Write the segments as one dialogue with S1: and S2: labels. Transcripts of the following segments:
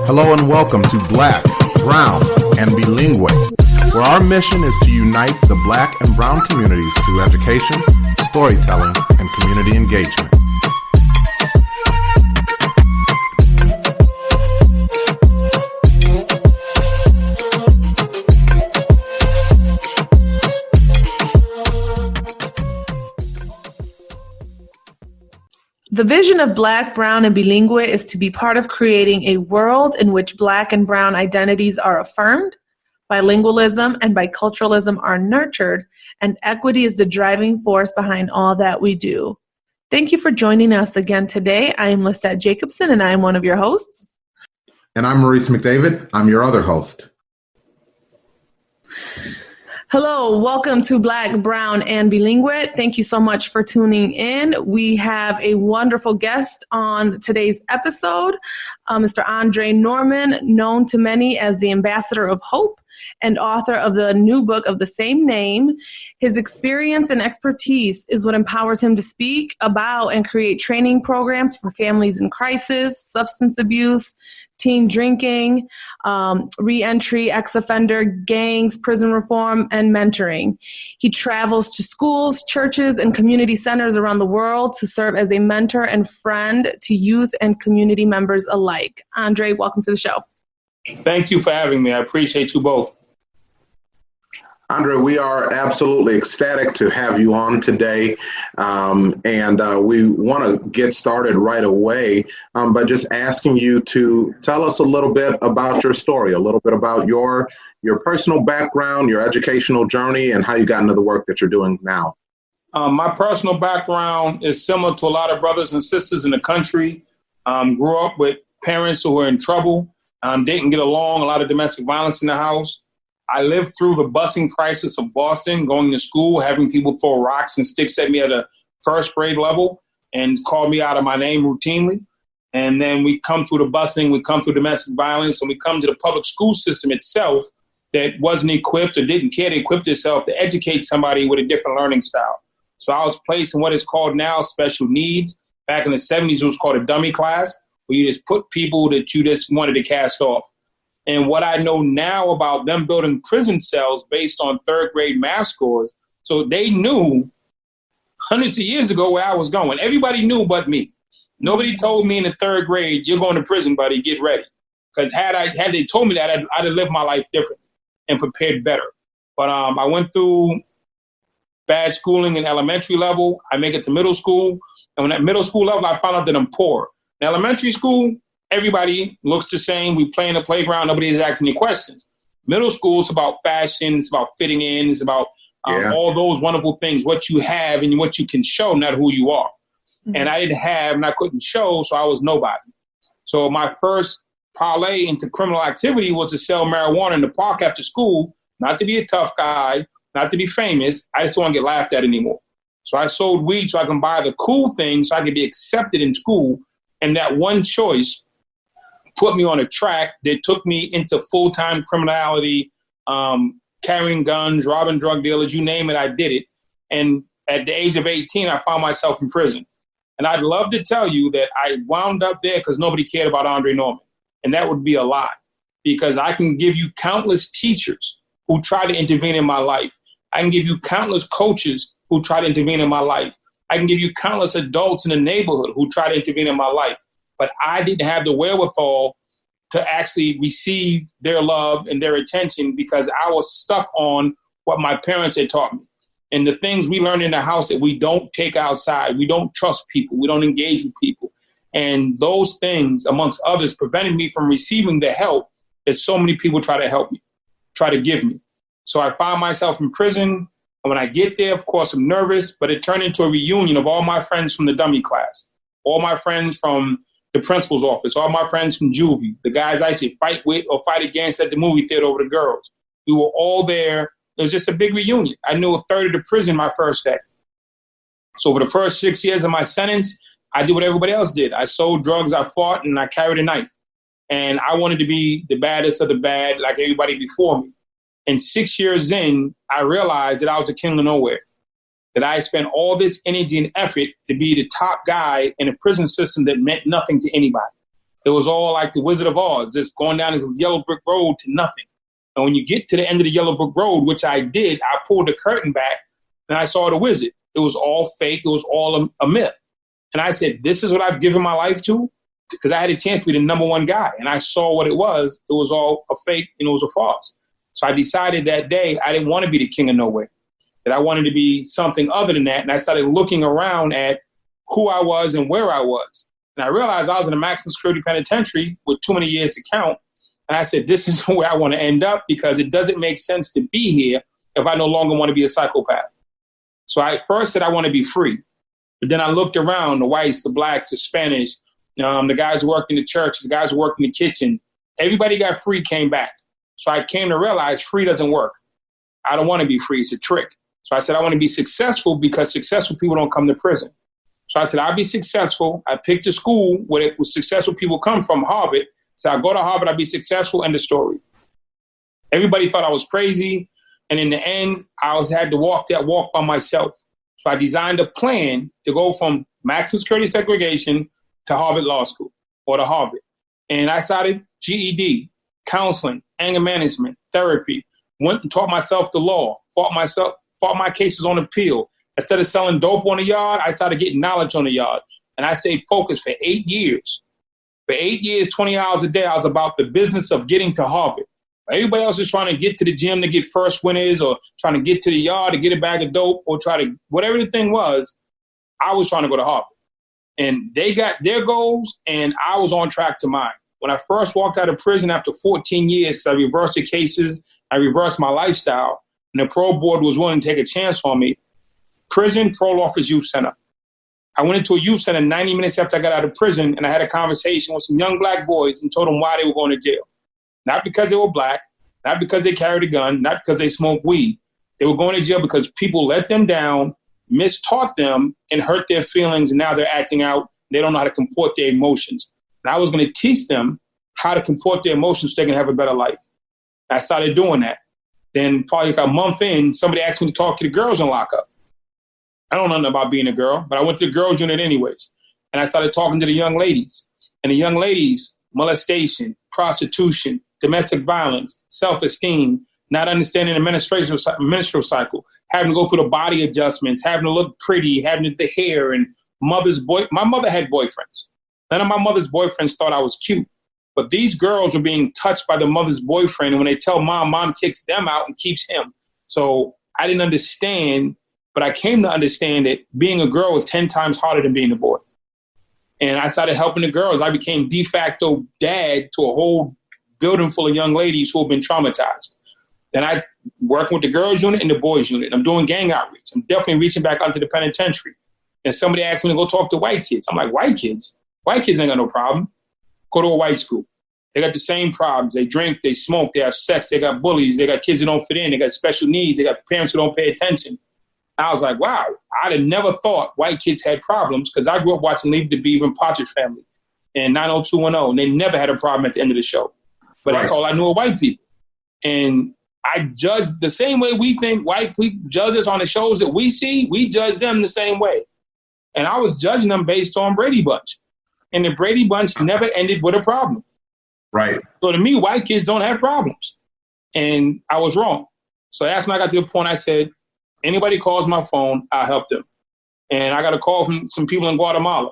S1: Hello and welcome to Black, Brown, and Bilingue, where our mission is to unite the Black and Brown communities through education, storytelling, and community engagement.
S2: The vision of Black, Brown, and Bilingue is to be part of creating a world in which Black and Brown identities are affirmed, bilingualism and biculturalism are nurtured, and equity is the driving force behind all that we do. Thank you for joining us again today. I am Lissette Jacobson, and I am one of your hosts.
S1: And I'm Maurice McDavid. I'm your other host.
S2: Hello, welcome to Black, Brown, and Bilingue. Thank you so much for tuning in. We have a wonderful guest on today's episode, Mr. Andre Norman, known to many as the Ambassador of Hope and author of the new book of the same name. His experience and expertise is what empowers him to speak about and create training programs for families in crisis, substance abuse, teen drinking, re-entry, ex-offender, gangs, prison reform, and mentoring. He travels to schools, churches, and community centers around the world to serve as a mentor and friend to youth and community members alike. Andre, welcome to the show.
S3: Thank you for having me. I appreciate you both.
S1: Andre, we are absolutely ecstatic to have you on today, and we want to get started right away by just asking you to tell us a little bit about your story, a little bit about your personal background, your educational journey, and how you got into the work that you're doing now.
S3: My personal background is similar to a lot of brothers and sisters in the country. Grew up with parents who were in trouble, didn't get along, a lot of domestic violence in the house. I lived through the busing crisis of Boston, going to school, having people throw rocks and sticks at me at a first grade level and call me out of my name routinely. And then we come through the busing, we come through domestic violence, and we come to the public school system itself that wasn't equipped or didn't care to equip itself to educate somebody with a different learning style. So I was placed in what is called now special needs. Back in the 70s, it was called a dummy class, where you just put people that you just wanted to cast off. And what I know now about them building prison cells based on third grade math scores, so they knew hundreds of years ago where I was going. Everybody knew but me. Nobody told me in the third grade, you're going to prison, buddy, get ready. Because had they told me that, I'd have lived my life differently and prepared better. But I went through bad schooling in elementary level. I make it to middle school. And when at middle school level, I found out that I'm poor. In elementary school, everybody looks the same. We play in the playground. Nobody's asking any questions. Middle school, it's about fashion. It's about fitting in. It's about all those wonderful things, what you have and what you can show, not who you are. Mm-hmm. And I didn't have and I couldn't show, so I was nobody. So my first parlay into criminal activity was to sell marijuana in the park after school, not to be a tough guy, not to be famous. I just don't want to get laughed at anymore. So I sold weed so I can buy the cool things so I could be accepted in school. And that one choice put me on a track that took me into full-time criminality, carrying guns, robbing drug dealers, you name it, I did it. And at the age of 18, I found myself in prison. And I'd love to tell you that I wound up there because nobody cared about Andre Norman. And that would be a lie, because I can give you countless teachers who try to intervene in my life. I can give you countless coaches who try to intervene in my life. I can give you countless adults in the neighborhood who try to intervene in my life. But I didn't have the wherewithal to actually receive their love and their attention because I was stuck on what my parents had taught me. And the things we learned in the house that we don't take outside, we don't trust people, we don't engage with people. And those things, amongst others, prevented me from receiving the help that so many people try to help me, try to give me. So I found myself in prison. And when I get there, of course, I'm nervous, but it turned into a reunion of all my friends from the dummy class, all my friends from the principal's office, all my friends from juvie, the guys I used to fight with or fight against at the movie theater over the girls. We were all there. It was just a big reunion. I knew a third of the prison my first day. So for the first 6 years of my sentence, I did what everybody else did. I sold drugs, I fought, and I carried a knife. And I wanted to be the baddest of the bad like everybody before me. And 6 years in, I realized that I was a king of nowhere. That I spent all this energy and effort to be the top guy in a prison system that meant nothing to anybody. It was all like the Wizard of Oz, just going down this yellow brick road to nothing. And when you get to the end of the yellow brick road, which I did, I pulled the curtain back and I saw the wizard. It was all fake. It was all a myth. And I said, this is what I've given my life to? Because I had a chance to be the number one guy. And I saw what it was. It was all a fake and it was a farce. So I decided that day I didn't want to be the king of nowhere, that I wanted to be something other than that. And I started looking around at who I was and where I was. And I realized I was in a maximum security penitentiary with too many years to count. And I said, this is where I want to end up because it doesn't make sense to be here if I no longer want to be a psychopath. So I first said I want to be free. But then I looked around, the whites, the blacks, the Spanish, the guys who worked in the church, the guys who worked in the kitchen. Everybody got free, came back. So I came to realize free doesn't work. I don't want to be free. It's a trick. So I said I want to be successful because successful people don't come to prison. So I said I'll be successful. I picked a school where successful people come from, Harvard. So I'll go to Harvard, I'll be successful, end of story. Everybody thought I was crazy. And in the end, I had to walk that walk by myself. So I designed a plan to go from maximum security segregation to Harvard Law School or to Harvard. And I started GED, counseling, anger management, therapy, went and taught myself the law, fought my cases on appeal. Instead of selling dope on the yard, I started getting knowledge on the yard. And I stayed focused for 8 years. For 8 years, 20 hours a day, I was about the business of getting to Harvard. Everybody else is trying to get to the gym to get first winners or trying to get to the yard to get a bag of dope or try to, whatever the thing was, I was trying to go to Harvard. And they got their goals and I was on track to mine. When I first walked out of prison after 14 years, because I reversed the cases, I reversed my lifestyle, and the parole board was willing to take a chance on me, prison, parole office, youth center. I went into a youth center 90 minutes after I got out of prison, and I had a conversation with some young black boys and told them why they were going to jail. Not because they were black, not because they carried a gun, not because they smoked weed. They were going to jail because people let them down, mistaught them, and hurt their feelings, and now they're acting out. They don't know how to comport their emotions. And I was going to teach them how to comport their emotions so they can have a better life. I started doing that. Then probably like a month in, somebody asked me to talk to the girls in lockup. I don't know nothing about being a girl, but I went to the girls unit anyways. And I started talking to the young ladies. And the young ladies, molestation, prostitution, domestic violence, self-esteem, not understanding the menstrual cycle, having to go through the body adjustments, having to look pretty, having the hair, and my mother had boyfriends. None of my mother's boyfriends thought I was cute. But these girls were being touched by the mother's boyfriend. And when they tell mom kicks them out and keeps him. So I didn't understand, but I came to understand that being a girl was 10 times harder than being a boy. And I started helping the girls. I became de facto dad to a whole building full of young ladies who have been traumatized. Then I working with the girls unit and the boys unit. I'm doing gang outreach. I'm definitely reaching back onto the penitentiary. And somebody asked me to go talk to white kids. I'm like, white kids? White kids ain't got no problem. Go to a white school. They got the same problems. They drink, they smoke, they have sex, they got bullies, they got kids who don't fit in, they got special needs, they got parents who don't pay attention. I was like, wow, I'd have never thought white kids had problems because I grew up watching Leave the Beaver and Partridge Family and 90210, and they never had a problem at the end of the show. But That's all I knew of white people. And I judge the same way we think white people judge us on the shows that we see, we judge them the same way. And I was judging them based on Brady Bunch. And the Brady Bunch never ended with a problem.
S1: Right.
S3: So to me, white kids don't have problems. And I was wrong. So that's when I got to the point I said, anybody calls my phone, I'll help them. And I got a call from some people in Guatemala.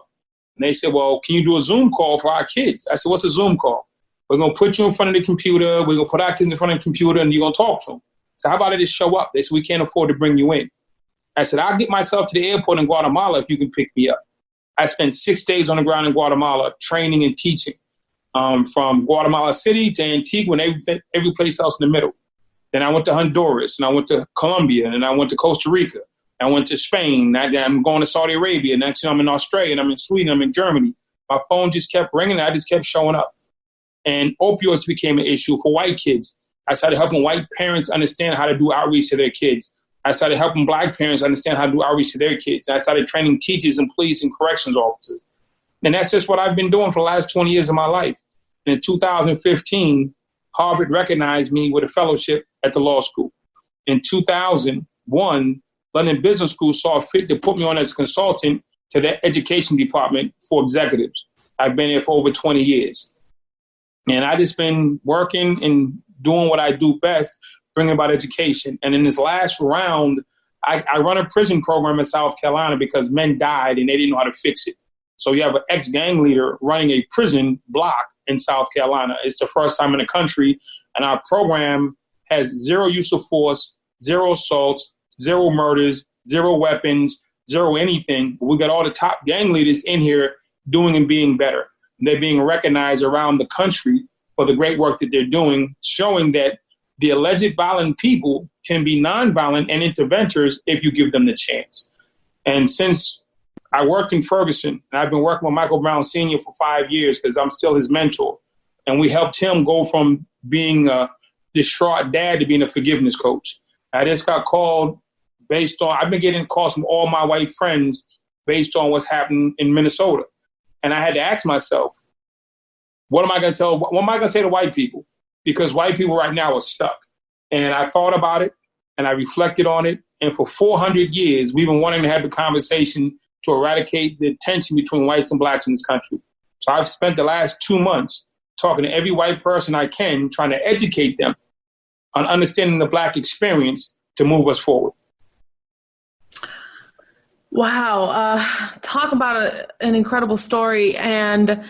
S3: And they said, well, can you do a Zoom call for our kids? I said, what's a Zoom call? We're going to put you in front of the computer. We're going to put our kids in front of the computer and you're going to talk to them. So how about I just show up? They said, we can't afford to bring you in. I said, I'll get myself to the airport in Guatemala if you can pick me up. I spent 6 days on the ground in Guatemala training and teaching from Guatemala City to Antigua and every place else in the middle. Then I went to Honduras and I went to Colombia and I went to Costa Rica. I went to Spain. I'm going to Saudi Arabia. Next thing I'm in Australia and I'm in Sweden. I'm in Germany. My phone just kept ringing and I just kept showing up. And opioids became an issue for white kids. I started helping white parents understand how to do outreach to their kids. I started helping black parents understand how to do outreach to their kids. I started training teachers and police and corrections officers. And that's just what I've been doing for the last 20 years of my life. And in 2015, Harvard recognized me with a fellowship at the law school. In 2001, London Business School saw fit to put me on as a consultant to their education department for executives. I've been here for over 20 years. And I just been working and doing what I do best, bringing about education. And in this last round, I run a prison program in South Carolina because men died and they didn't know how to fix it. So you have an ex-gang leader running a prison block in South Carolina. It's the first time in the country. And our program has zero use of force, zero assaults, zero murders, zero weapons, zero anything. We got all the top gang leaders in here doing and being better. And they're being recognized around the country for the great work that they're doing, showing that the alleged violent people can be nonviolent and interventors if you give them the chance. And since I worked in Ferguson, and I've been working with Michael Brown Sr. for 5 years because I'm still his mentor, and we helped him go from being a distraught dad to being a forgiveness coach. I just got called based on, I've been getting calls from all my white friends based on what's happening in Minnesota. And I had to ask myself, what am I going to say to white people? Because white people right now are stuck. And I thought about it and I reflected on it. And for 400 years, we've been wanting to have the conversation to eradicate the tension between whites and blacks in this country. So I've spent the last 2 months talking to every white person I can, trying to educate them on understanding the black experience to move us forward.
S2: Wow. Talk about an incredible story. And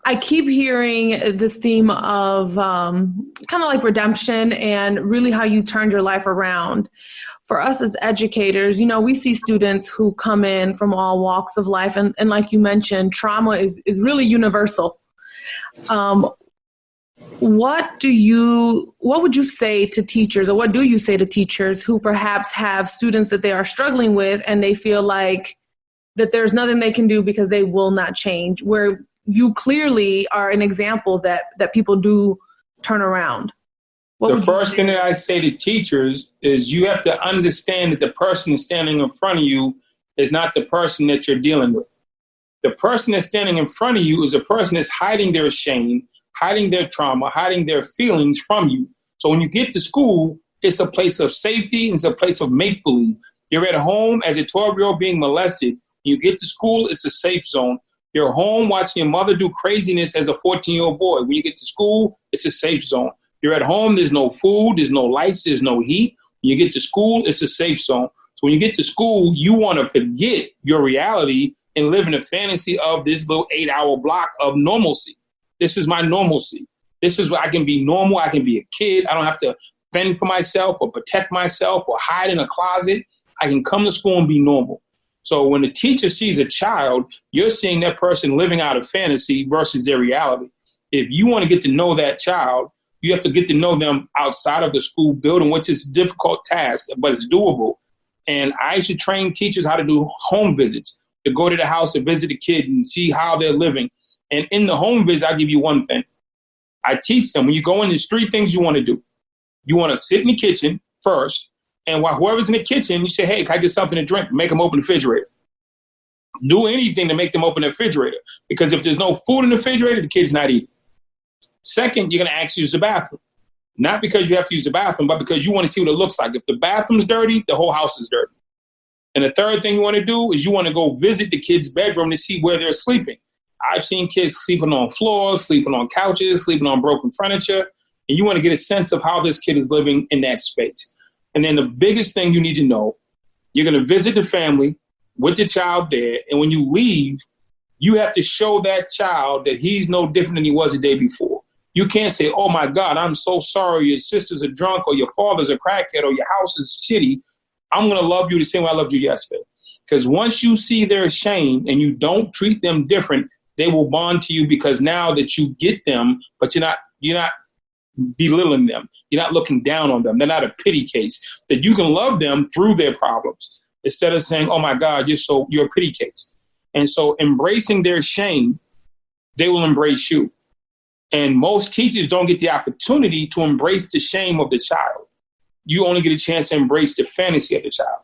S2: I keep hearing this theme of kind of like redemption and really how you turned your life around. For us as educators, you know, we see students who come in from all walks of life. And like you mentioned, trauma is really universal. What would you say to teachers, or what do you say to teachers who perhaps have students that they are struggling with and they feel like that there's nothing they can do because they will not change, where you clearly are an example that people do turn around?
S3: The first thing that I say to teachers is you have to understand that the person standing in front of you is not the person that you're dealing with. The person that's standing in front of you is a person that's hiding their shame, hiding their trauma, hiding their feelings from you. So when you get to school, it's a place of safety, it's a place of make-believe. You're at home as a 12-year-old being molested. You get to school, it's a safe zone. You're home watching your mother do craziness as a 14-year-old boy. When you get to school, it's a safe zone. You're at home, there's no food, there's no lights, there's no heat. When you get to school, it's a safe zone. So when you get to school, you want to forget your reality and live in a fantasy of this little 8-hour block of normalcy. This is my normalcy. This is where I can be normal. I can be a kid. I don't have to fend for myself or protect myself or hide in a closet. I can come to school and be normal. So when the teacher sees a child, you're seeing that person living out of fantasy versus their reality. If you want to get to know that child, you have to get to know them outside of the school building, which is a difficult task, but it's doable. And I used to train teachers how to do home visits, to go to the house and visit the kid and see how they're living. And in the home visit, I'll give you one thing. I teach them, when you go in, there's 3 things you want to do. You want to sit in the kitchen first, and while whoever's in the kitchen, you say, hey, can I get something to drink? Make them open the refrigerator. Do anything to make them open the refrigerator, because if there's no food in the refrigerator, the kid's not eating. Second, you're going to ask to use the bathroom. Not because you have to use the bathroom, but because you want to see what it looks like. If the bathroom's dirty, the whole house is dirty. And the third thing you want to do is you want to go visit the kid's bedroom to see where they're sleeping. I've seen kids sleeping on floors, sleeping on couches, sleeping on broken furniture, and you want to get a sense of how this kid is living in that space. And then the biggest thing you need to know, you're going to visit the family with the child there, and when you leave, you have to show that child that he's no different than he was the day before. You can't say, oh, my God, I'm so sorry your sisters are drunk or your father's a crackhead or your house is shitty. I'm going to love you the same way I loved you yesterday. Because once you see their shame and you don't treat them different, they will bond to you, because now that you get them, but you're not belittling them. You're not looking down on them. They're not a pity case. That you can love them through their problems instead of saying, oh, my God, you're a pity case. And so embracing their shame, they will embrace you. And most teachers don't get the opportunity to embrace the shame of the child. You only get a chance to embrace the fantasy of the child.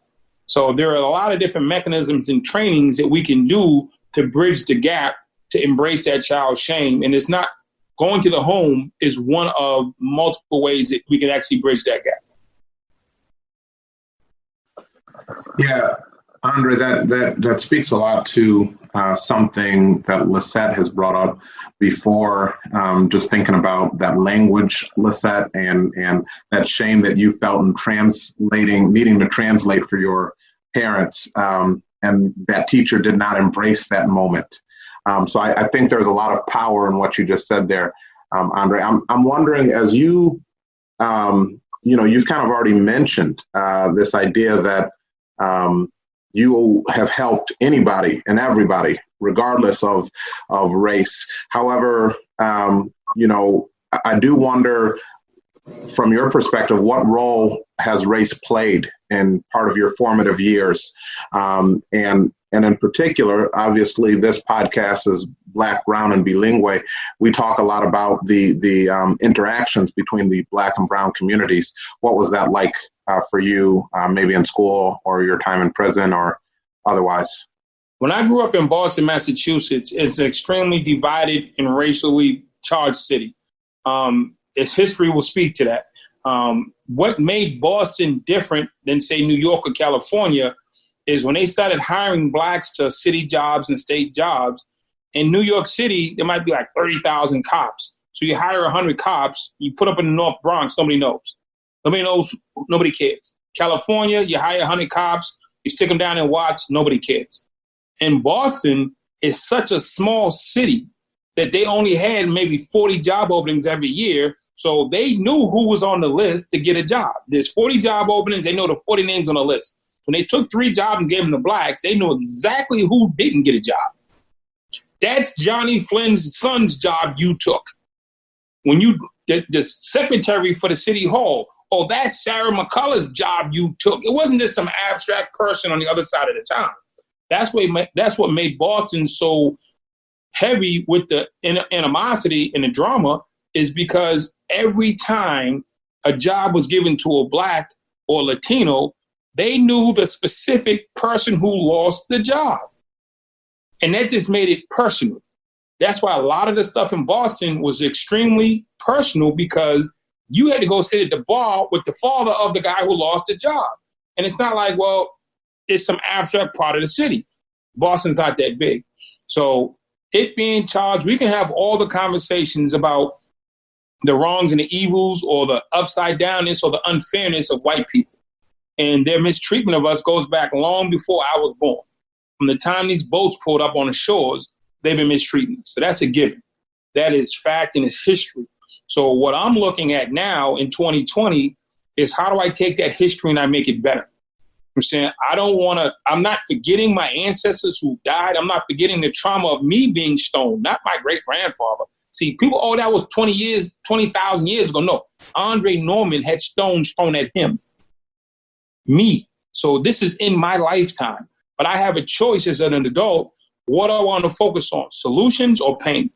S3: So there are a lot of different mechanisms and trainings that we can do to bridge the gap to embrace that child's shame. And it's not going to the home is one of multiple ways that we can actually bridge that gap.
S1: Yeah. Andre, that speaks a lot to something that Lissette has brought up before, just thinking about that language, Lissette, and that shame that you felt in needing to translate for your parents, and that teacher did not embrace that moment. So I think there's a lot of power in what you just said there, Andre. I'm wondering, as you've kind of already mentioned this idea that you have helped anybody and everybody, regardless of race. However, I do wonder, from your perspective, what role has race played in part of your formative years? And in particular, obviously, this podcast is Black, Brown, and Bilingue. We talk a lot about the interactions between the Black and Brown communities. What was that like for you, maybe in school or your time in prison or otherwise?
S3: When I grew up in Boston, Massachusetts, it's an extremely divided and racially charged city. Its history will speak to that. What made Boston different than, say, New York or California is when they started hiring Blacks to city jobs and state jobs. In New York City, there might be like 30,000 cops. So you hire 100 cops, you put up in the North Bronx, nobody knows. Nobody knows, nobody cares. California, you hire 100 cops, you stick them down and watch, nobody cares. In Boston, it's such a small city that they only had maybe 40 job openings every year. So they knew who was on the list to get a job. There's 40 job openings. They know the 40 names on the list. When they took 3 jobs and gave them to Blacks, they knew exactly who didn't get a job. That's Johnny Flynn's son's job you took. When you, the secretary for the city hall, oh, that's Sarah McCullough's job you took. It wasn't just some abstract person on the other side of the town. That's what made Boston so heavy with the animosity and the drama, is because every time a job was given to a Black or Latino, they knew the specific person who lost the job. And that just made it personal. That's why a lot of the stuff in Boston was extremely personal, because you had to go sit at the bar with the father of the guy who lost the job. And it's not like, well, it's some abstract part of the city. Boston's not that big. So it being charged, we can have all the conversations about the wrongs and the evils or the upside downness or the unfairness of white people. And their mistreatment of us goes back long before I was born. From the time these boats pulled up on the shores, they've been mistreating us. So that's a given. That is fact and it's history. So what I'm looking at now in 2020 is, how do I take that history and I make it better? I'm saying, I'm not forgetting my ancestors who died. I'm not forgetting the trauma of me being stoned, not my great grandfather. See, people, oh, that was 20,000 years ago. No, Andre Norman had stones thrown at him. Me. So this is in my lifetime. But I have a choice as an adult. What do I want to focus on? Solutions or pain?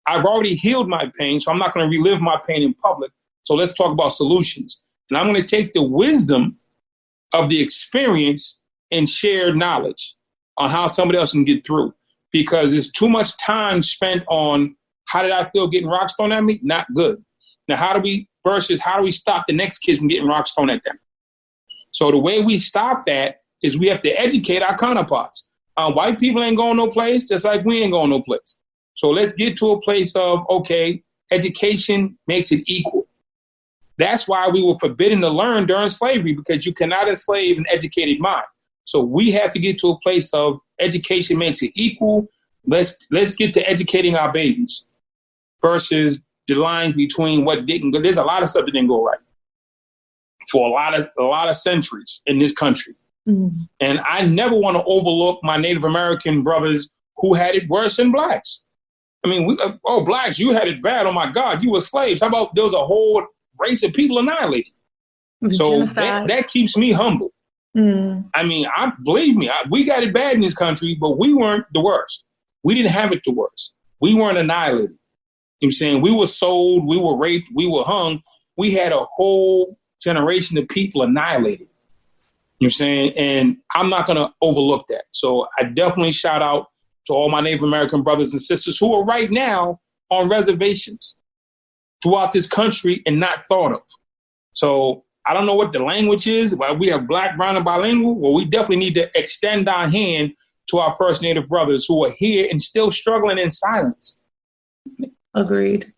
S3: I've already healed my pain, so I'm not going to relive my pain in public. So let's talk about solutions. And I'm going to take the wisdom of the experience and share knowledge on how somebody else can get through. Because there's too much time spent on how did I feel getting rocks thrown at me? Not good. Now, how do we stop the next kids from getting rocks thrown at them? So the way we stop that is we have to educate our counterparts. White people ain't going no place, just like we ain't going no place. So let's get to a place of, okay, education makes it equal. That's why we were forbidden to learn during slavery, because you cannot enslave an educated mind. So we have to get to a place of education makes it equal. Let's get to educating our babies versus the lines between what didn't go. There's a lot of stuff that didn't go right for a lot of centuries in this country. Mm-hmm. And I never want to overlook my Native American brothers who had it worse than Blacks. I mean, Blacks, you had it bad. Oh my God, you were slaves. How about there was a whole race of people annihilated? So that keeps me humble. Mm. I mean, believe me, we got it bad in this country, but we weren't the worst. We didn't have it the worst. We weren't annihilated. You know what I'm saying? We were sold, we were raped, we were hung. We had a whole generation of people annihilated. You know what I'm saying? And I'm not going to overlook that. So I definitely shout out to all my Native American brothers and sisters who are right now on reservations throughout this country and not thought of. So I don't know what the language is. Why we have Black, brown, and bilingual. Well, we definitely need to extend our hand to our First Native brothers who are here and still struggling in silence.
S2: Agreed.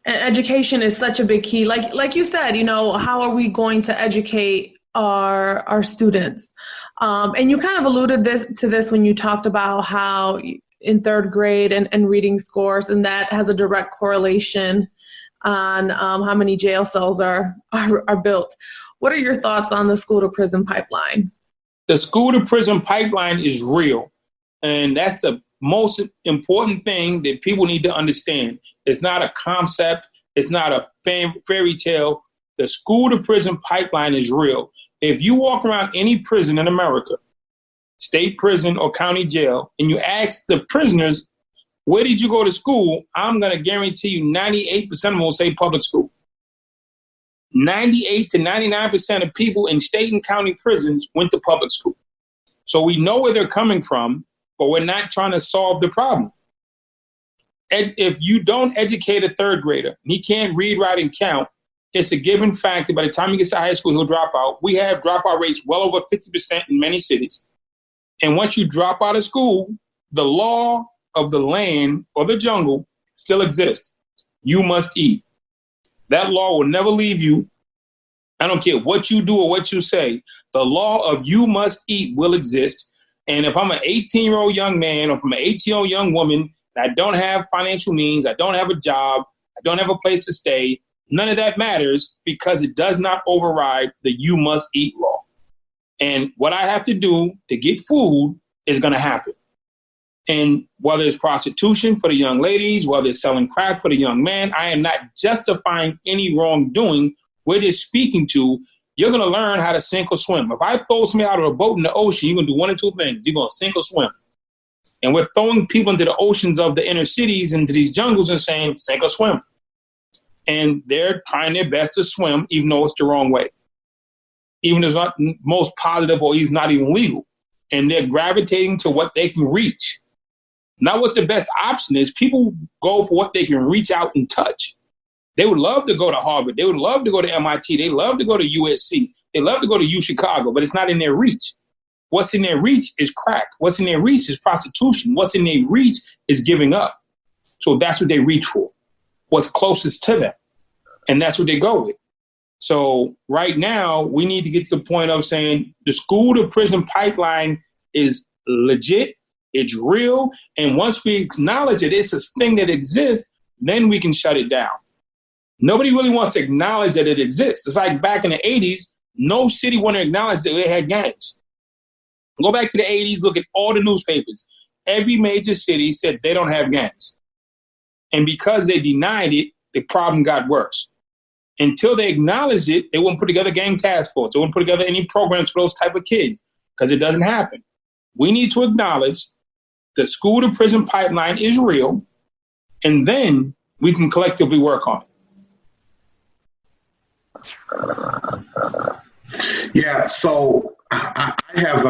S2: And education is such a big key. Like you said, how are we going to educate our students? And you kind of alluded to this when you talked about how in third grade and reading scores, and that has a direct correlation on how many jail cells are built. What are your thoughts on the school to prison pipeline?
S3: The school to prison pipeline is real. And that's the most important thing that people need to understand. It's not a concept. It's not a fairy tale. The school to prison pipeline is real. If you walk around any prison in America, state prison or county jail, and you ask the prisoners, where did you go to school? I'm going to guarantee you 98% of them will say public school. 98 to 99% of people in state and county prisons went to public school. So we know where they're coming from, but we're not trying to solve the problem. If you don't educate a third grader, he can't read, write, and count, it's a given fact that by the time he gets to high school, he'll drop out. We have dropout rates well over 50% in many cities. And once you drop out of school, the law of the land or the jungle still exists. You must eat. That law will never leave you. I don't care what you do or what you say. The law of you must eat will exist. And if I'm an 18-year-old young man or if I'm an 18-year-old young woman, I don't have financial means, I don't have a job, I don't have a place to stay, none of that matters because it does not override the you must eat law. And what I have to do to get food is going to happen. And whether it's prostitution for the young ladies, whether it's selling crack for the young man, I am not justifying any wrongdoing. We're just speaking to, you're going to learn how to sink or swim. If I throw somebody out of a boat in the ocean, you're going to do one of two things. You're going to sink or swim. And we're throwing people into the oceans of the inner cities, into these jungles and saying, sink or swim. And they're trying their best to swim, even though it's the wrong way. Even though it's not most positive or it's not even legal. And they're gravitating to what they can reach. Not what the best option is. People go for what they can reach out and touch. They would love to go to Harvard. They would love to go to MIT. They love to go to USC. They love to go to U Chicago, but it's not in their reach. What's in their reach is crack. What's in their reach is prostitution. What's in their reach is giving up. So that's what they reach for. What's closest to them. And that's what they go with. So right now, we need to get to the point of saying the school to prison pipeline is legit. It's real. And once we acknowledge that it's a thing that exists, then we can shut it down. Nobody really wants to acknowledge that it exists. It's like back in the 80s, no city wanted to acknowledge that they had gangs. Go back to the 80s, look at all the newspapers. Every major city said they don't have gangs. And because they denied it, the problem got worse. Until they acknowledged it, they wouldn't put together gang task force. They wouldn't put together any programs for those type of kids because it doesn't happen. We need to acknowledge the school to prison pipeline is real, and then we can collectively work on it.
S1: Yeah, so I have,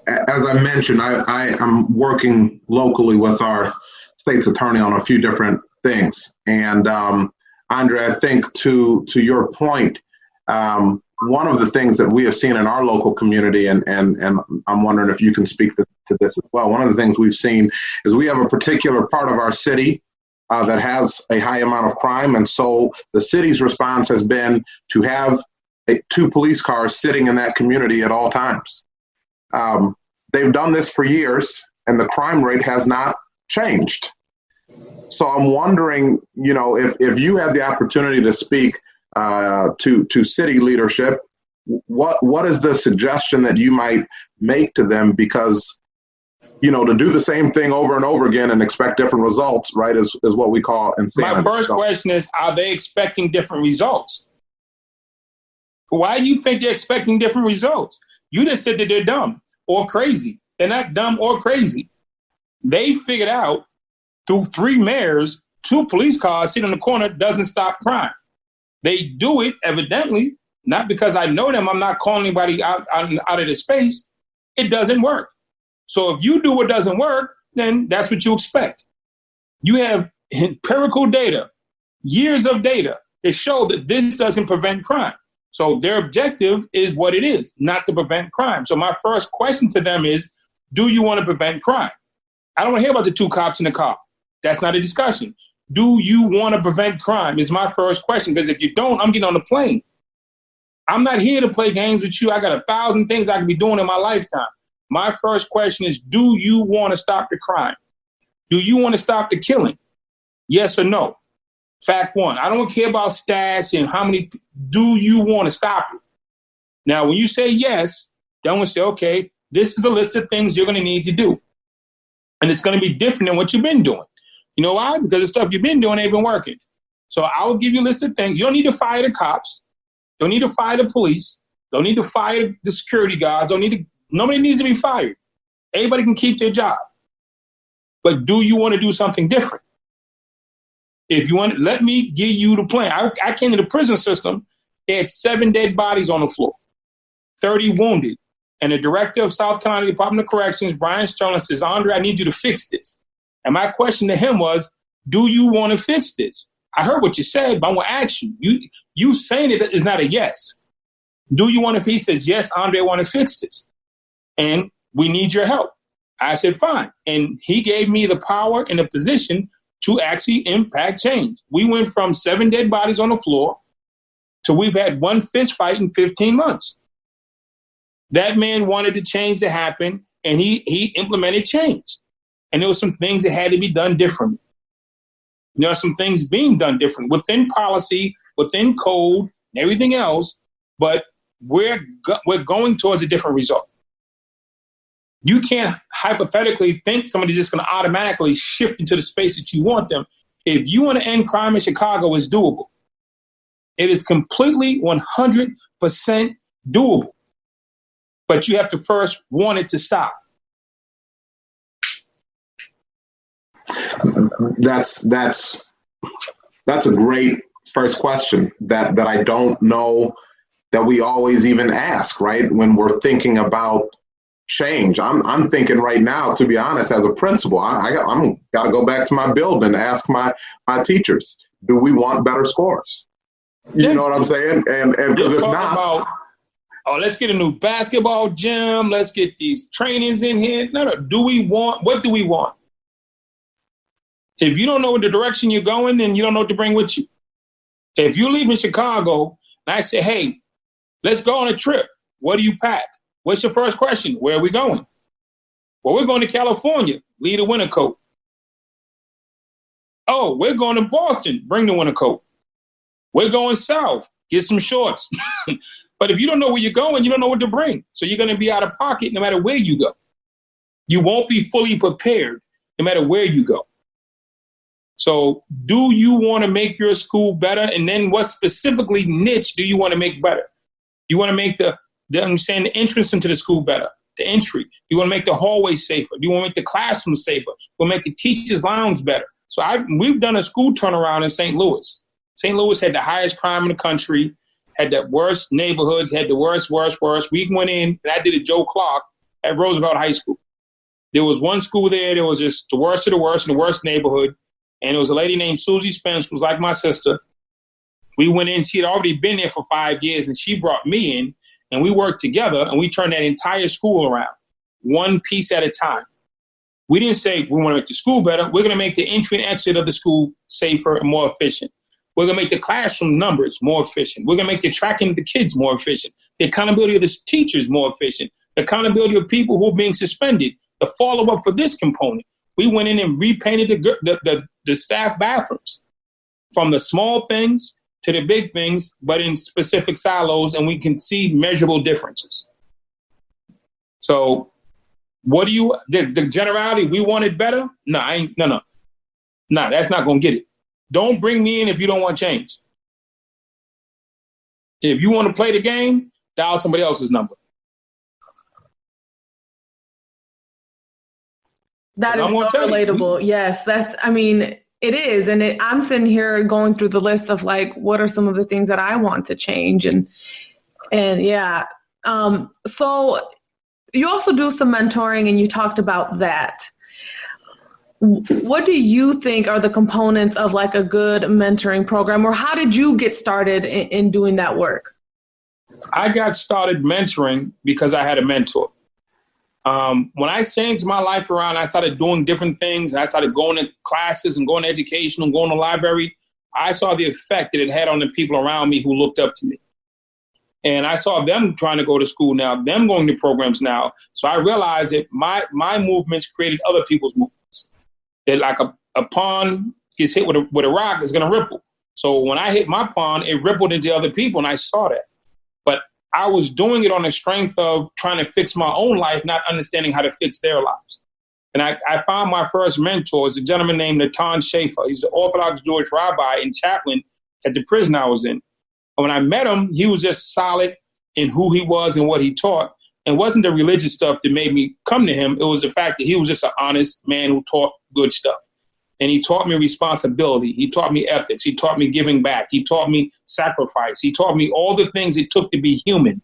S1: as I mentioned, I'm working locally with our state's attorney on a few different things. And Andre, I think to your point, one of the things that we have seen in our local community, and I'm wondering if you can speak to this as well, one of the things we've seen is we have a particular part of our city that has a high amount of crime. And so the city's response has been to have 2 police cars sitting in that community at all times. They've done this for years, and the crime rate has not changed. So I'm wondering, if you have the opportunity to speak to city leadership, what is the suggestion that you might make to them? Because, to do the same thing over and over again and expect different results, right, is what we call insanity.
S3: My first question is, are they expecting different results? Why do you think they're expecting different results? You just said that they're dumb or crazy. They're not dumb or crazy. They figured out through 3 mayors, 2 police cars sitting in the corner doesn't stop crime. They do it, evidently, not because I know them. I'm not calling anybody out of the space. It doesn't work. So if you do what doesn't work, then that's what you expect. You have empirical data, years of data that show that this doesn't prevent crime. So their objective is what it is, not to prevent crime. So my first question to them is, do you want to prevent crime? I don't want to hear about the 2 cops in the car. That's not a discussion. Do you want to prevent crime is my first question, because if you don't, I'm getting on the plane. I'm not here to play games with you. I got 1,000 things I could be doing in my lifetime. My first question is, do you want to stop the crime? Do you want to stop the killing? Yes or no? Fact 1, I don't care about stats and how many. Do you want to stop it? Now, when you say yes, then we say, okay, this is a list of things you're going to need to do. And it's going to be different than what you've been doing. You know why? Because the stuff you've been doing ain't been working. So I will give you a list of things. You don't need to fire the cops. Don't need to fire the police. Don't need to fire the security guards. Nobody needs to be fired. Everybody can keep their job. But do you want to do something different? If you want, let me give you the plan. I came to the prison system. They had 7 dead bodies on the floor, 30 wounded. And the director of South Carolina Department of Corrections, Brian Sterling, says, Andre, I need you to fix this. And my question to him was, do you want to fix this? I heard what you said, but I'm going to ask you. You saying it is not a yes. Do you want to? He says, yes, Andre, I want to fix this. And we need your help. I said, fine. And he gave me the power and the position to actually impact change. We went from 7 dead bodies on the floor to we've had 1 fist fight in 15 months. That man wanted the change to happen, and he implemented change. And there were some things that had to be done differently. There are some things being done different within policy, within code, and everything else, but we're going towards a different result. You can't hypothetically think somebody's just going to automatically shift into the space that you want them. If you want to end crime in Chicago, it's doable. It is completely 100% doable. But you have to first want it to stop.
S1: That's a great first question that I don't know that we always even ask, right? When we're thinking about change. I'm thinking right now, to be honest, as a principal, I'm got to go back to my building and ask my teachers, do we want better scores? You know what I'm saying? And because if not,
S3: let's get a new basketball gym. Let's get these trainings in here. No. What do we want? If you don't know the direction you're going, then you don't know what to bring with you. If you leave in Chicago and I say, hey, let's go on a trip, what do you pack? What's your first question? Where are we going? Well, we're going to California. Leave a winter coat. Oh, we're going to Boston. Bring the winter coat. We're going south. Get some shorts. But if you don't know where you're going, you don't know what to bring. So you're going to be out of pocket no matter where you go. You won't be fully prepared no matter where you go. So do you want to make your school better? And then what specifically niche do you want to make better? You want to make the entrance into the school better, the entry. You want to make the hallway safer. You want to make the classroom safer. You want to make the teachers' lounge better. So we've done a school turnaround in St. Louis. St. Louis had the highest crime in the country, had the worst neighborhoods, had the worst. We went in, and I did a Joe Clark at Roosevelt High School. There was one school there that was just the worst of the worst in the worst neighborhood. And it was a lady named Susie Spence, who was like my sister. We went in. She had already been there for 5 years, and she brought me in. And we worked together, and we turned that entire school around, one piece at a time. We didn't say we want to make the school better. We're going to make the entry and exit of the school safer and more efficient. We're going to make the classroom numbers more efficient. We're going to make the tracking of the kids more efficient. The accountability of the teachers more efficient. The accountability of people who are being suspended. The follow-up for this component. We went in and repainted the staff bathrooms, from the small things to the big things, but in specific silos, and we can see measurable differences. So the generality, we want it better? No, that's not going to get it. Don't bring me in if you don't want change. If you want to play the game, dial somebody else's number.
S2: That is so relatable. Yes, it is. And I'm sitting here going through the list of like, what are some of the things that I want to change? And yeah. So you also do some mentoring, and you talked about that. What do you think are the components of like a good mentoring program, or how did you get started in doing that work?
S3: I got started mentoring because I had a mentor. When I changed my life around, I started doing different things. I started going to classes and going to education and going to the library. I saw the effect that it had on the people around me who looked up to me. And I saw them trying to go to school now, them going to programs now. So I realized that my movements created other people's movements. That like a pond gets hit with a rock, it's going to ripple. So when I hit my pond, it rippled into other people, and I saw that. But I was doing it on the strength of trying to fix my own life, not understanding how to fix their lives. And I found my first mentor is a gentleman named Natan Schaefer. He's an Orthodox Jewish rabbi and chaplain at the prison I was in. And when I met him, he was just solid in who he was and what he taught. And it wasn't the religious stuff that made me come to him. It was the fact that he was just an honest man who taught good stuff. And he taught me responsibility. He taught me ethics. He taught me giving back. He taught me sacrifice. He taught me all the things it took to be human.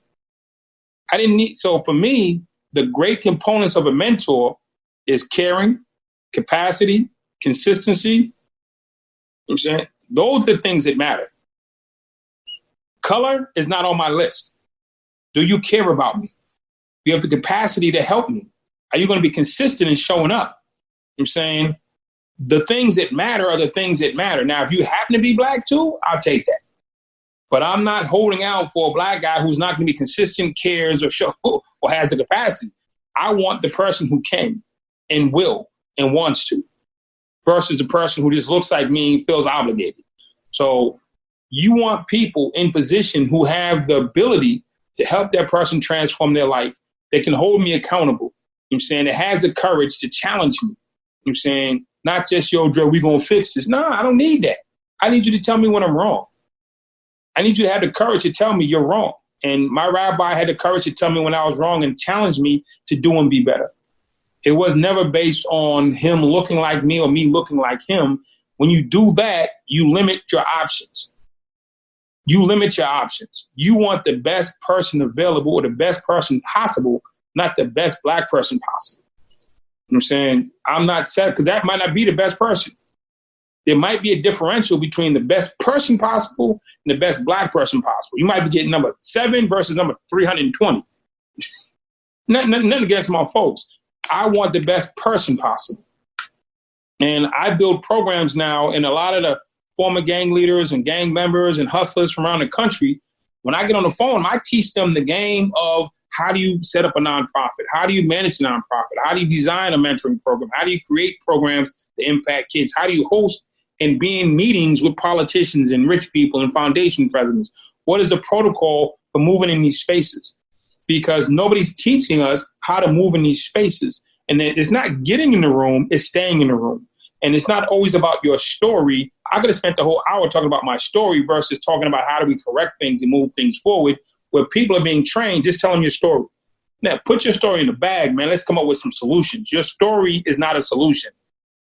S3: So for me, the great components of a mentor is caring, capacity, consistency. You know what I'm saying? Those are the things that matter. Color is not on my list. Do you care about me? Do you have the capacity to help me? Are you going to be consistent in showing up? You know what I'm saying? The things that matter are the things that matter. Now, if you happen to be black too, I'll take that. But I'm not holding out for a black guy who's not going to be consistent, cares, or show or has the capacity. I want the person who can and will and wants to versus the person who just looks like me and feels obligated. So you want people in position who have the ability to help that person transform their life. They can hold me accountable. You know what I'm saying? That has the courage to challenge me. You know what I'm saying? Not just, yo, Dre, we going to fix this. No, I don't need that. I need you to tell me when I'm wrong. I need you to have the courage to tell me you're wrong. And my rabbi had the courage to tell me when I was wrong and challenge me to do and be better. It was never based on him looking like me or me looking like him. When you do that, you limit your options. You limit your options. You want the best person available or the best person possible, not the best black person possible. You know what I'm saying? I'm not set because that might not be the best person. There might be a differential between the best person possible and the best black person possible. You might be getting number 7 versus number 320. Nothing against my folks. I want the best person possible. And I build programs now, and a lot of the former gang leaders and gang members and hustlers from around the country, when I get on the phone, I teach them the game of how do you set up a nonprofit? How do you manage a nonprofit? How do you design a mentoring program? How do you create programs to impact kids? How do you host and be in meetings with politicians and rich people and foundation presidents? What is the protocol for moving in these spaces? Because nobody's teaching us how to move in these spaces. And then it's not getting in the room, it's staying in the room. And it's not always about your story. I could have spent the whole hour talking about my story versus talking about how do we correct things and move things forward, where people are being trained, just tell them your story. Now, put your story in the bag, man. Let's come up with some solutions. Your story is not a solution.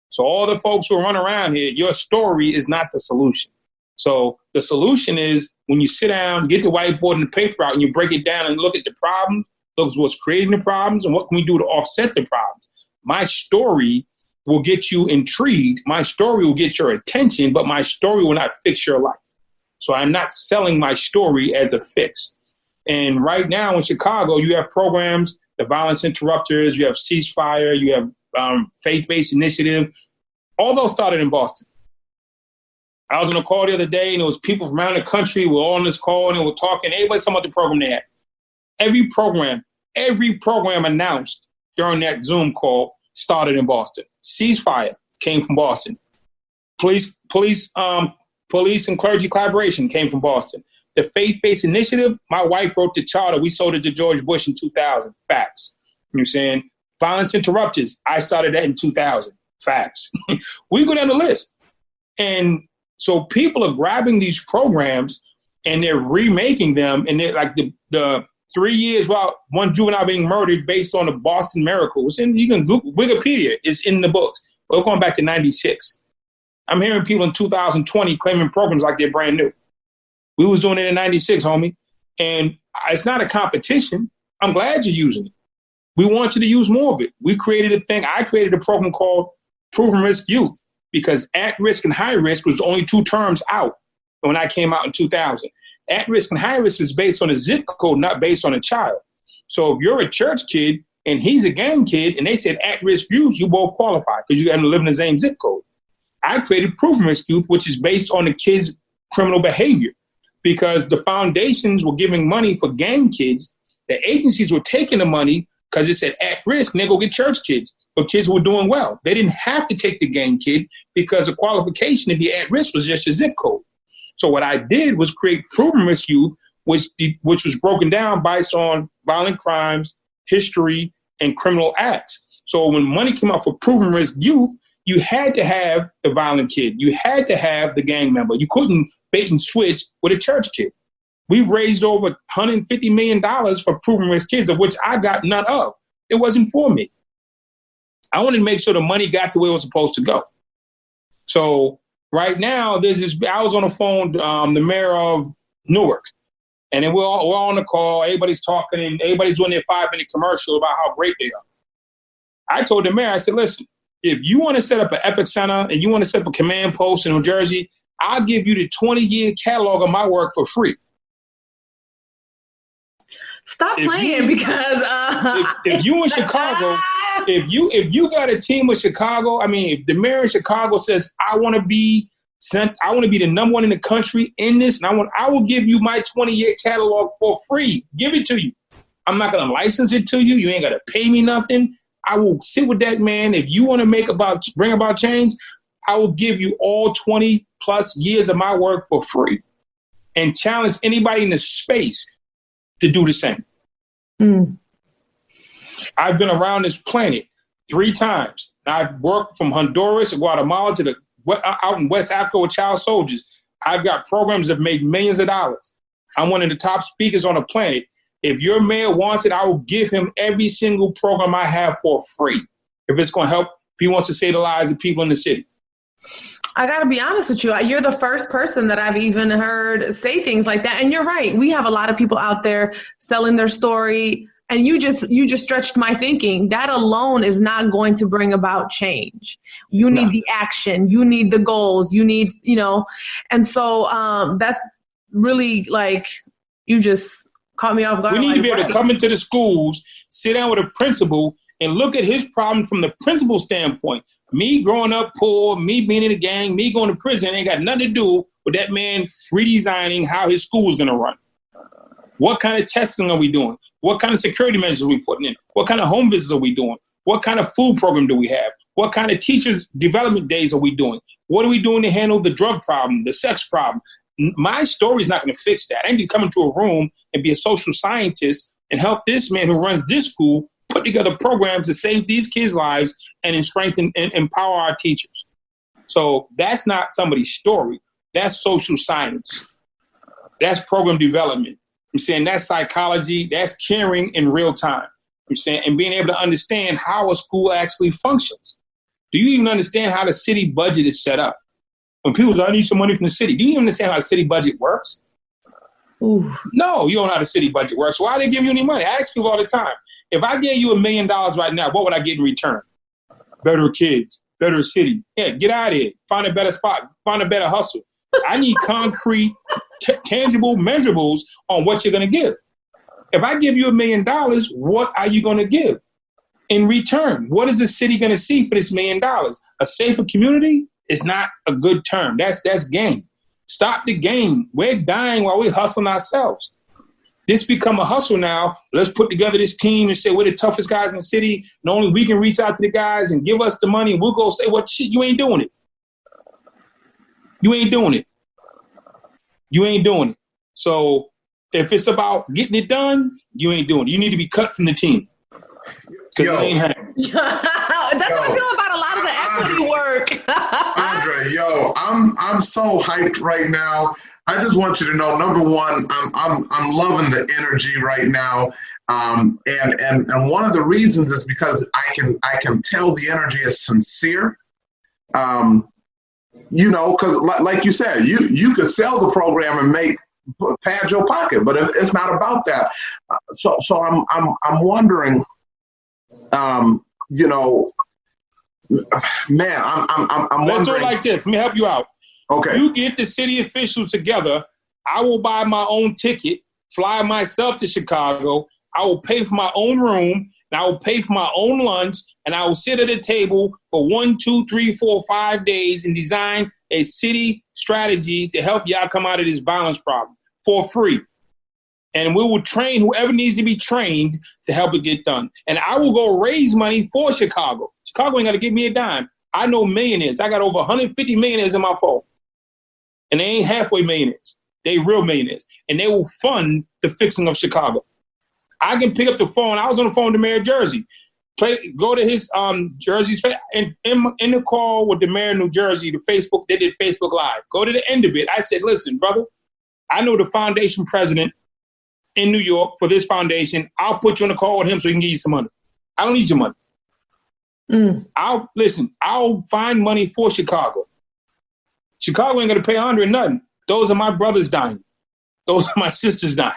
S3: So all the folks who run around here, your story is not the solution. So the solution is when you sit down, get the whiteboard and the paper out, and you break it down and look at the problem, look at what's creating the problems, and what can we do to offset the problems. My story will get you intrigued. My story will get your attention, but my story will not fix your life. So I'm not selling my story as a fix. And right now in Chicago, you have programs, the Violence Interrupters, you have Ceasefire, you have Faith-Based Initiative. All those started in Boston. I was on a call the other day, and there was people from around the country who were all on this call, and they were talking. Everybody talking about the program they had. Every program announced during that Zoom call started in Boston. Ceasefire came from Boston. Police and clergy collaboration came from Boston. The Faith-Based Initiative, my wife wrote the charter. We sold it to George Bush in 2000. Facts. You know what I'm saying? Violence Interrupters, I started that in 2000. Facts. We go down the list. And so people are grabbing these programs and they're remaking them. And they're like the 3 years while one juvenile being murdered based on the Boston Miracle. You can Google Wikipedia. It's in the books. We're going back to 96. I'm hearing people in 2020 claiming programs like they're brand new. We was doing it in 96, homie. And it's not a competition. I'm glad you're using it. We want you to use more of it. We created a thing. I created a program called proven risk youth, because at risk and high risk was only 2 terms out when I came out in 2000. At risk and high risk is based on a zip code, not based on a child. So if you're a church kid and he's a gang kid and they said at risk youth, you both qualify because you haven't lived in the same zip code. I created proven risk youth, which is based on the kids' criminal behavior, because the foundations were giving money for gang kids. The agencies were taking the money because it said at risk, and they go get church kids, but kids who were doing well. They didn't have to take the gang kid because the qualification to be at risk was just a zip code. So what I did was create proven risk youth, which was broken down based on violent crimes, history, and criminal acts. So when money came out for proven risk youth, you had to have the violent kid. You had to have the gang member. You couldn't bait and switch with a church kid. We've raised over $150 million for proven risk kids, of which I got none of. It wasn't for me. I wanted to make sure the money got to where it was supposed to go. So right now, I was on the phone, the mayor of Newark, and then we're all on the call. Everybody's talking, and everybody's doing their 5-minute commercial about how great they are. I told the mayor, I said, listen, if you want to set up an Epic Center and you want to set up a command post in New Jersey, I'll give you the 20-year catalog of my work for free.
S2: Stop playing because
S3: if you in Chicago, if you got a team with Chicago, I mean, if the mayor of Chicago says I want to be the #1 in the country in this, and I will give you my 20-year catalog for free. Give it to you. I'm not gonna license it to you. You ain't gotta pay me nothing. I will sit with that man. If you want to bring about change, I will give you all 20 plus years of my work for free, and challenge anybody in the space to do the same. I've been around this planet 3 times. I've worked from Honduras to Guatemala to out in West Africa with child soldiers. I've got programs that make millions of dollars. I'm one of the top speakers on the planet. If your mayor wants it, I will give him every single program I have for free. If it's going to help, if he wants to save the lives of people in the city.
S2: I got to be honest with you. You're the first person that I've even heard say things like that. And you're right. We have a lot of people out there selling their story. And you just stretched my thinking. That alone is not going to bring about change. You need the action. You need the goals. You need, and so that's really like, you just caught me off guard.
S3: We need to be able to come into the schools, sit down with a principal and look at his problem from the principal standpoint. Me growing up poor, me being in a gang, me going to prison ain't got nothing to do with that man redesigning how his school is going to run. What kind of testing are we doing? What kind of security measures are we putting in? What kind of home visits are we doing? What kind of food program do we have? What kind of teachers development days are we doing? What are we doing to handle the drug problem, the sex problem? My story is not going to fix that. I need to come into a room and be a social scientist and help this man who runs this school put together programs to save these kids' lives and strengthen and empower our teachers. So that's not somebody's story. That's social science. That's program development. I'm saying that's psychology. That's caring in real time. I'm saying, and being able to understand how a school actually functions. Do you even understand how the city budget is set up? When people say, I need some money from the city, do you even understand how the city budget works? Ooh. No, you don't know how the city budget works. Why are they giving you any money? I ask people all the time. If I gave you $1 million right now, what would I get in return? Better kids, better city. Yeah, get out of here. Find a better spot. Find a better hustle. I need concrete, tangible measurables on what you're going to give. If I give you $1 million, what are you going to give in return? What is the city going to see for this $1 million? A safer community is not a good term. That's game. Stop the game. We're dying while we're hustling ourselves. This become a hustle now. Let's put together this team and say we're the toughest guys in the city, and only we can reach out to the guys and give us the money, and we'll go say, what shit, you ain't doing it. You ain't doing it. You ain't doing it. So if it's about getting it done, you ain't doing it. You need to be cut from the team. Because it ain't happening.
S2: That's how I feel about a lot of the equity work.
S1: Andre, I'm so hyped right now. I just want you to know, number one, I'm loving the energy right now, and one of the reasons is because I can tell the energy is sincere. Because like you said, you could sell the program and pad your pocket, but it's not about that. So I'm wondering, Man, I'm
S3: Let's do it
S1: wondering.
S3: like this. Let me help you out.
S1: Okay.
S3: You get the city officials together. I will buy my own ticket, fly myself to Chicago. I will pay for my own room, and I will pay for my own lunch, and I will sit at a table for 1, 2, 3, 4, 5 days and design a city strategy to help y'all come out of this violence problem for free. And we will train whoever needs to be trained to help it get done. And I will go raise money for Chicago. Chicago ain't got to give me a dime. I know millionaires. I got over 150 millionaires in my phone. And they ain't halfway millionaires. They real millionaires. And they will fund the fixing of Chicago. I can pick up the phone. I was on the phone to Mayor of Jersey. Go to his Jersey's in the call with the mayor of New Jersey, the Facebook, they did Facebook Live. Go to the end of it. I said, listen, brother, I know the foundation president in New York for this foundation. I'll put you on the call with him so he can give you some money. I don't need your money. I'll find money for Chicago. Chicago ain't gonna pay 100 nothing. Those are my brothers dying. Those are my sisters dying.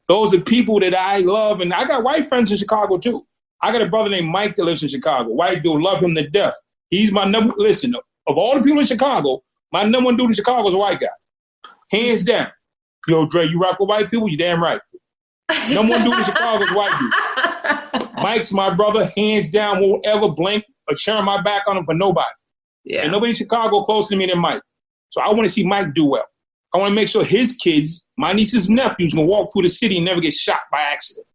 S3: Those are people that I love, and I got white friends in Chicago too. I got a brother named Mike that lives in Chicago. White dude, love him to death. He's my number. Listen, of all the people in Chicago, my number one dude in Chicago is a white guy, hands down. Yo, Dre, you rock with white people? You damn right. Number one dude in Chicago is white dude. Mike's my brother, hands down. Won't ever blink or turn my back on him for nobody. Yeah. And nobody in Chicago closer to me than Mike. So I want to see Mike do well. I want to make sure his kids, my nieces and nephews, can walk through the city and never get shot by accident.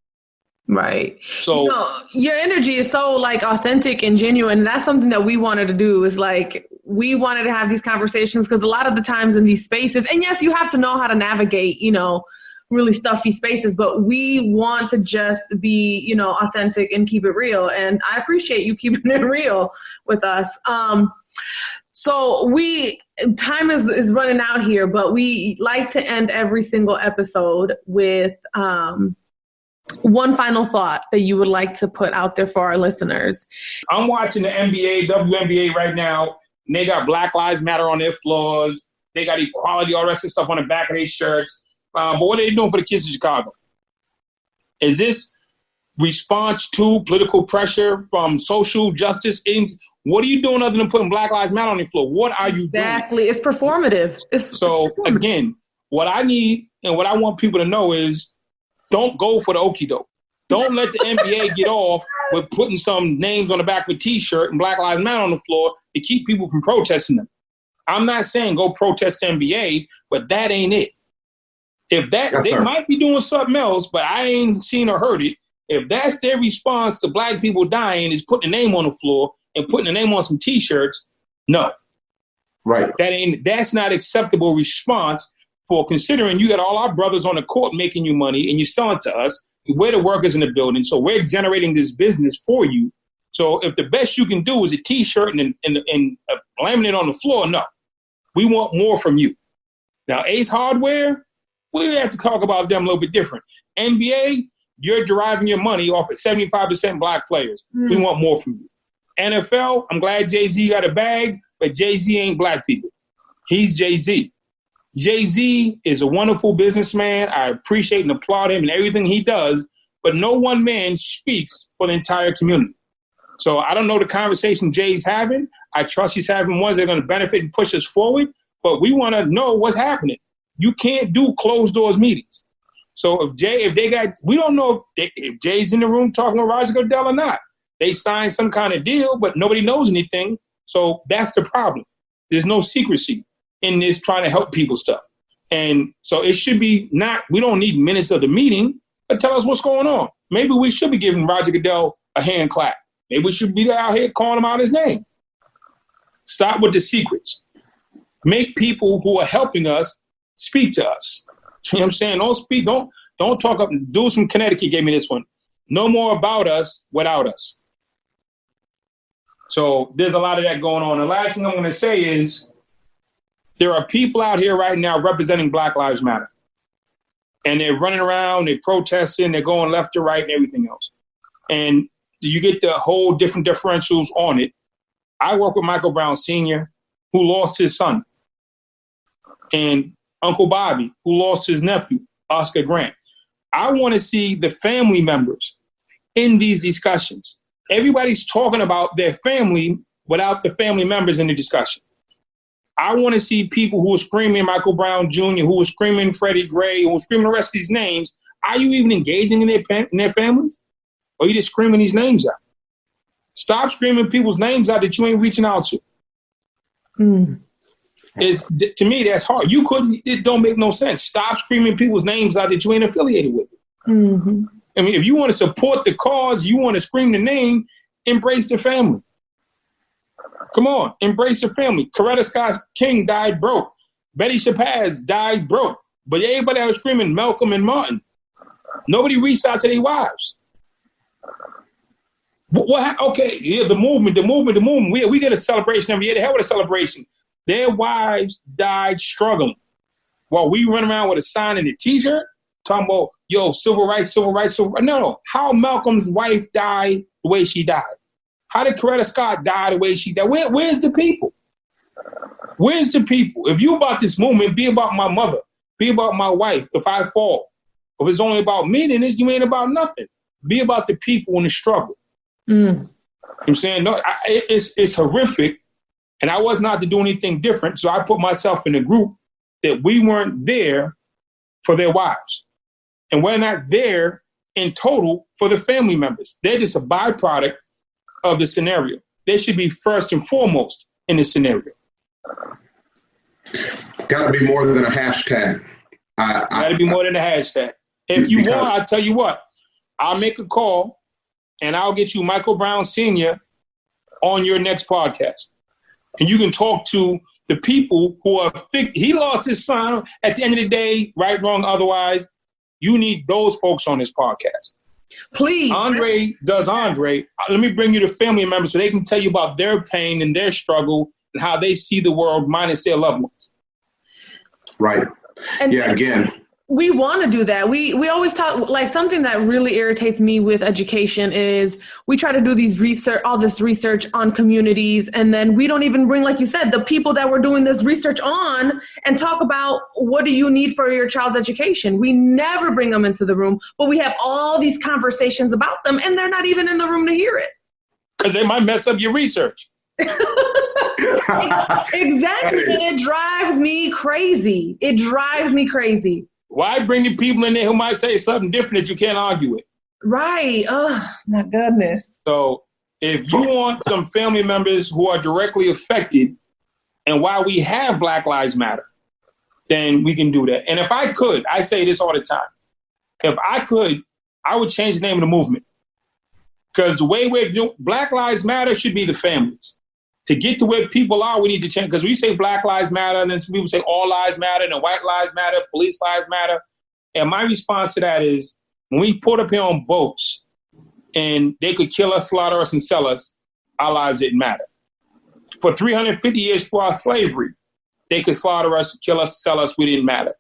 S2: Right.
S3: So
S2: your energy is so like authentic and genuine. That's something that we wanted to do, is like, we wanted to have these conversations because a lot of the times in these spaces, and yes, you have to know how to navigate, really stuffy spaces, but we want to just be, authentic and keep it real. And I appreciate you keeping it real with us. So time is running out here, but we like to end every single episode with one final thought that you would like to put out there for our listeners.
S3: I'm watching the NBA, WNBA right now, and they got Black Lives Matter on their floors. They got equality, all the rest of stuff on the back of their shirts. But what are they doing for the kids in Chicago? Is this response to political pressure from social justice? What are you doing other than putting Black Lives Matter on the floor? What are you doing?
S2: Exactly. It's performative.
S3: Again, what I need and what I want people to know is don't go for the okie doke. Don't let the NBA get off with putting some names on the back of a T-shirt and Black Lives Matter on the floor to keep people from protesting them. I'm not saying go protest the NBA, but that ain't it. If that, they might be doing something else, but I ain't seen or heard it. If that's their response to black people dying is putting a name on the floor and putting a name on some T-shirts, no.
S1: Right.
S3: That's not acceptable response for considering you got all our brothers on the court making you money and you're selling to us. We're the workers in the building, so we're generating this business for you. So if the best you can do is a T-shirt and a laminate on the floor, no. We want more from you. Now, Ace Hardware, we have to talk about them a little bit different. NBA, you're deriving your money off of 75% black players. We want more from you. NFL, I'm glad Jay-Z got a bag, but Jay-Z ain't black people. He's Jay-Z. Jay-Z is a wonderful businessman. I appreciate and applaud him and everything he does, but no one man speaks for the entire community. So I don't know the conversation Jay's having. I trust he's having ones that are going to benefit and push us forward, but we want to know what's happening. You can't do closed doors meetings. So we don't know if Jay's in the room talking with Roger Goodell or not. They signed some kind of deal, but nobody knows anything. So that's the problem. There's no secrecy in this trying to help people stuff. And so it should be we don't need minutes of the meeting, but tell us what's going on. Maybe we should be giving Roger Goodell a hand clap. Maybe we should be out here calling him out his name. Stop with the secrets. Make people who are helping us speak to us. You know what I'm saying? Don't speak, don't talk up. Dudes from Connecticut gave me this one. No more about us without us. So there's a lot of that going on. The last thing I'm going to say is there are people out here right now representing Black Lives Matter. And they're running around, they're protesting, they're going left to right and everything else. And you get the whole different differentials on it. I work with Michael Brown Sr., who lost his son. And Uncle Bobby, who lost his nephew, Oscar Grant. I want to see the family members in these discussions. Everybody's talking about their family without the family members in the discussion. I want to see people who are screaming Michael Brown Jr., who are screaming Freddie Gray, who are screaming the rest of these names. Are you even engaging in their families? Or are you just screaming these names out? Stop screaming people's names out that you ain't reaching out to. To me, that's hard. It don't make no sense. Stop screaming people's names out that you ain't affiliated with. Mm-hmm. I mean, if you want to support the cause, you want to scream the name, embrace the family. Come on, embrace the family. Coretta Scott King died broke. Betty Shabazz died broke. But everybody that was screaming Malcolm and Martin, nobody reached out to their wives. Okay, yeah, the movement. We get a celebration every year. The hell with a celebration. Their wives died struggling. While we run around with a sign and a t-shirt talking about, civil rights. No. How Malcolm's wife died the way she died? How did Coretta Scott die the way she died? Where's the people? Where's the people? If you about this movement, be about my mother. Be about my wife if I fall. If it's only about me, then you ain't about nothing. Be about the people in the struggle. You know what I'm saying? No, it's horrific. And I was not to do anything different. So I put myself in a group that we weren't there for their wives. And we're not there in total for the family members. They're just a byproduct of the scenario. They should be first and foremost in the scenario.
S1: Got to be more than a hashtag.
S3: Got to be more than a hashtag. If you want, I'll tell you what. I'll make a call and I'll get you Michael Brown Sr. on your next podcast. And you can talk to the people who are, he lost his son at the end of the day, right, wrong, otherwise. You need those folks on this podcast.
S2: Please.
S3: Andre does Andre. Let me bring you the family members so they can tell you about their pain and their struggle and how they see the world minus their loved ones.
S1: Right.
S2: And
S1: again.
S2: We want to do that. We always talk, like, something that really irritates me with education is we try to do all this research on communities, and then we don't even bring, like you said, the people that we're doing this research on and talk about what do you need for your child's education. We never bring them into the room, but we have all these conversations about them, and they're not even in the room to hear it.
S3: Because they might mess up your research.
S2: Exactly. And it drives me crazy. Why
S3: bring the people in there who might say something different that you can't argue with?
S2: Right. Oh, my goodness.
S3: So if you want some family members who are directly affected and why we have Black Lives Matter, then we can do that. And if I could, I say this all the time. If I could, I would change the name of the movement. Because the way we're doing Black Lives Matter should be the families. To get to where people are, we need to change. Because we say Black Lives Matter, and then some people say all lives matter, and white lives matter, police lives matter. And my response to that is, when we put up here on boats, and they could kill us, slaughter us, and sell us, our lives didn't matter. For 350 years throughout slavery, they could slaughter us, kill us, sell us, we didn't matter.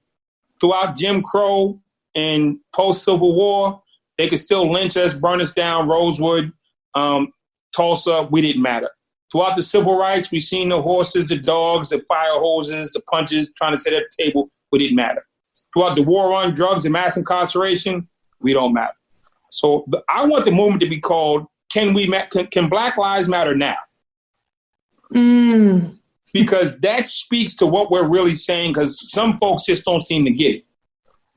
S3: Throughout Jim Crow and post-Civil War, they could still lynch us, burn us down, Rosewood, Tulsa, we didn't matter. Throughout the civil rights, we've seen the horses, the dogs, the fire hoses, the punches trying to sit at the table, but it didn't matter. Throughout the war on drugs and mass incarceration, we don't matter. So I want the movement to be called, Can Black Lives Matter Now? Because that speaks to what we're really saying, because some folks just don't seem to get it.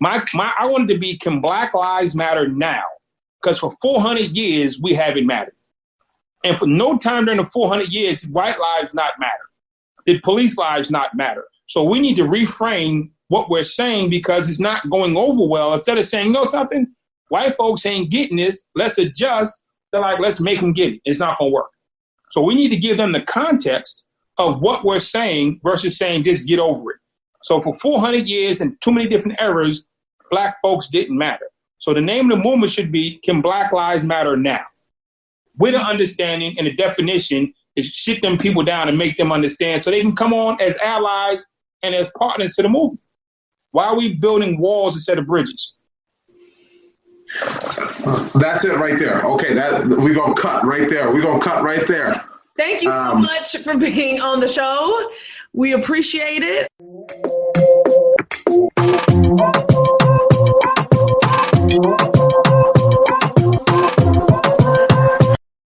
S3: I wanted to be, Can Black Lives Matter Now? Because for 400 years, we haven't mattered. And for no time during the 400 years, did white lives not matter? Did police lives not matter? So we need to reframe what we're saying because it's not going over well. Instead of saying, something, white folks ain't getting this, let's adjust. They're like, let's make them get it. It's not going to work. So we need to give them the context of what we're saying versus saying just get over it. So for 400 years and too many different eras, Black folks didn't matter. So the name of the movement should be, Can Black Lives Matter Now? With an understanding and a definition is sit them people down and make them understand so they can come on as allies and as partners to the movement. Why are we building walls instead of bridges?
S1: That's it right there. Okay, we're going to cut right there.
S2: Thank you so much for being on the show. We appreciate it.